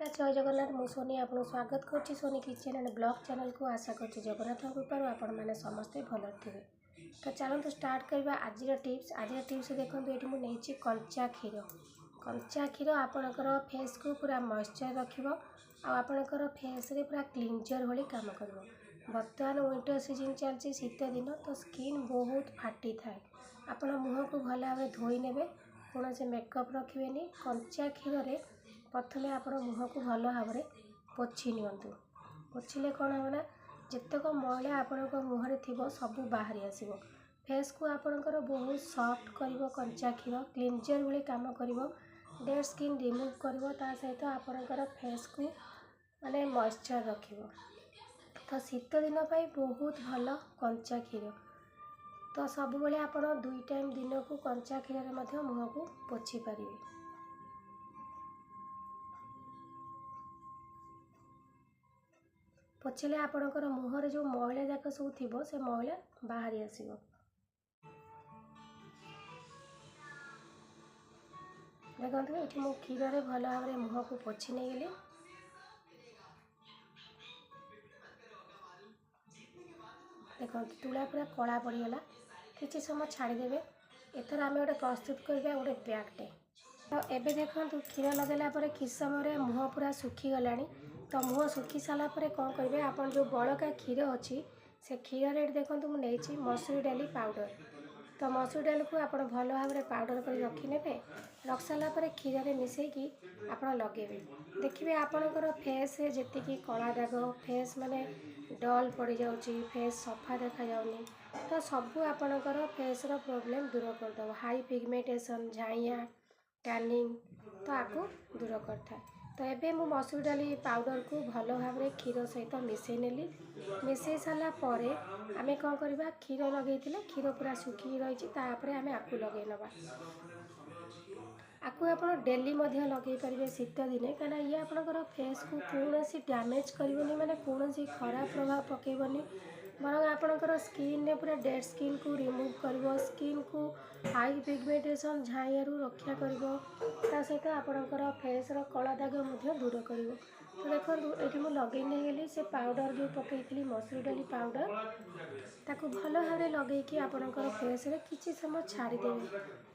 जय जगन्नाथ मु सोनी आपको स्वागत करुँची Soni kitchen and blog channel को आशा करुँची जगन्नाथ कृपार आपण मैंने समस्ते भल थे। तो चलते स्टार्ट करवा आज टिप्स देखो ये मुझे कंचा क्षीर आपणकर फेस को पूरा मॉइस्चर रखिबो आपणकर फेस रे पूरा क्लींजर भली काम करिवो। बर्तमान विंटर सीजन चलती शीत दिन तो स्किन बहुत फाटी थाए आपण मुह को भल भाव धोई नेबे कौन से मेकअप रखिबेनी। कंचा क्षीर रे प्रथमे आपण मुह को भल भाव में पोछि नियंतु। पोछिले कौन होना जितक मैला आपण मुहर थी सब बाहरी आसो। फेस को आपणकर बहुत सॉफ्ट करिवो कंचा क्षीर क्लींजर भली काम करिवो डेड स्किन रिमूव करिवो ता सहित आपणकर फेस को माने मॉइस्चर रखिवो। तो शीत दिन पाई बहुत भल कंचा क्षीर। तो सब बेले आपण 2 टाइम दिन को कंचा क्षीर रे मध्य मुह को पोछि पारिबे। पोछिले आपणकर मुहर जो मैला जाक सब थी से मैला बाहरी आसो। देखो ये मु क्षीर रे भल भाव में मुह को पोछि नहीं गली। देखो तुला पूरा कला पड़गला किसी समय छाड़देवे। एथर आम गोटे प्रस्तुत करवा गोटे बैगटे। तो एबे देखो क्षीर लगेला किसी समय मुह पूरा सुखीगला। तो मुह सुखी सारापर कौन करेंगे आप जो बड़का क्षीर अच्छी से क्षीर रे देखो मुझे मसूर डाली पाउडर। तो मसूर डाल को आप भल भाव में पाउडर कर रखिने रख सारापर क्षीर रे मिसेकी आप लगेबे। देखिए आपणकर फेस जी कला दाग फेस माने डल पड़ जाऊँगी फेस सफा देखा जाऊनी तो सबू आपणकर फेस रो प्रॉब्लम दूर करदेव। हाई पिगमेंटेशन झाइया टैनिंग तो आपको दूर करता है। तो एबे मु मसूर डाली पाउडर को भल भाव में क्षीर सहित मिसई नेली। मिसई सारा पर आमे कौन करवा क्षीर लगे क्षीर पूरा सुखी रही आम आपको लगे नवा। आपको आप डेली लगे पारे शीत दिने कहीं ये आपंकर फेस को कौन सी डैमेज करनी माने कौन सी खराब प्रभाव पकेबनी बरং आपणकर स्किन ने पूरा डेड स्किन को रिमूव कर स्किन को हाई पिगमेंटेशन झाइया रक्षा कर सहित आपणकर फेस रो कला दाग दूर कर। तो देखो ये मुझे लगे नहीं गली से पाउडर जो पकई मसूर डाली पाउडर ताको भल भाव में लगे आपणकर फेस रे किसी समय छाड़देवे।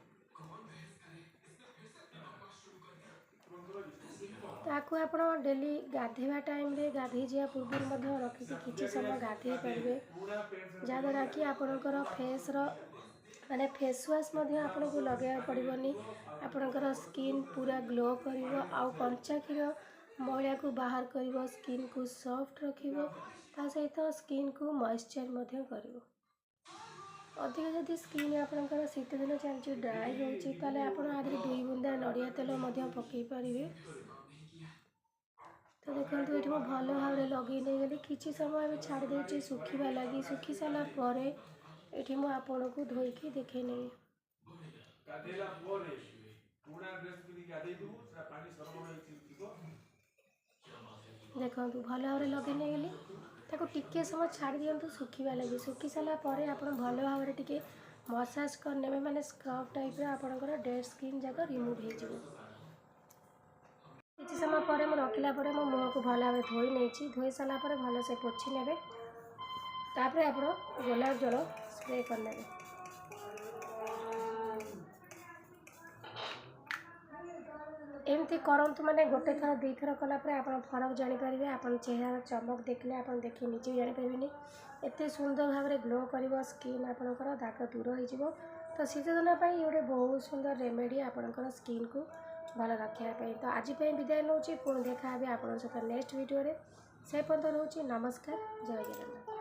ताकू आप डेली गाधेवा टाइम रे गाधे जा पूर्व रखिकी किसी समय गाधे पारे जहाँद्वारा कि आपणकर फेस रो माने फेस वाश आपन को लगे पड़ोनी आपणकर स्किन पूरा ग्लो कर आउ कंचा क्षीर मैला को बाहर कर स्किन को सॉफ्ट रखिबो ता सहित स्किन को मॉइस्चर कर। अधिक जदि स्किन आपणकर शीत दिन चलती ड्राई होची ताले आपण आदि 2 बुंदा नड़िया तेल पकई पारे। तो देखो ये भल भाव में लगे नहीं गली किसी समय छाड़ दे सुखा लगी सुखी सारापर ये आपन को धोईकी देखे नहीं। देखो भल भाव में लगे नहीं गली ताको टिके समय छाड़ दिंतु सुखा लगे सुखी सारापर आप भल भाव में टिके मसाज करने माने स्क्रब टाइप आपणकर डेड स्किन जाक रिमूव हो। किसी समय पर रखला मो मुँह को भल भाव धोई नहीं धोई सारापर भल से पोछि नेबे तापर आप गोलाप जल स्प्रे करने। एमती करंतु माने गोटे थर 2 थर कलापर आप फरक जानीपर आप चेहरा चमक देखले आप देखिए निजे भी जानीपारे एत सुंदर भाव में ग्लो कर स्किन आपणकर दाग दूर हो। तो शीत दिन गोटे बहुत सुंदर रेमेडी आपणकर स्किन को भल रखापी। तो आज विदाय नौ पुणी देखा आप सहित नेक्स्ट वीडियो से पर्यंत रोचे नमस्कार जय जगन्नाथ।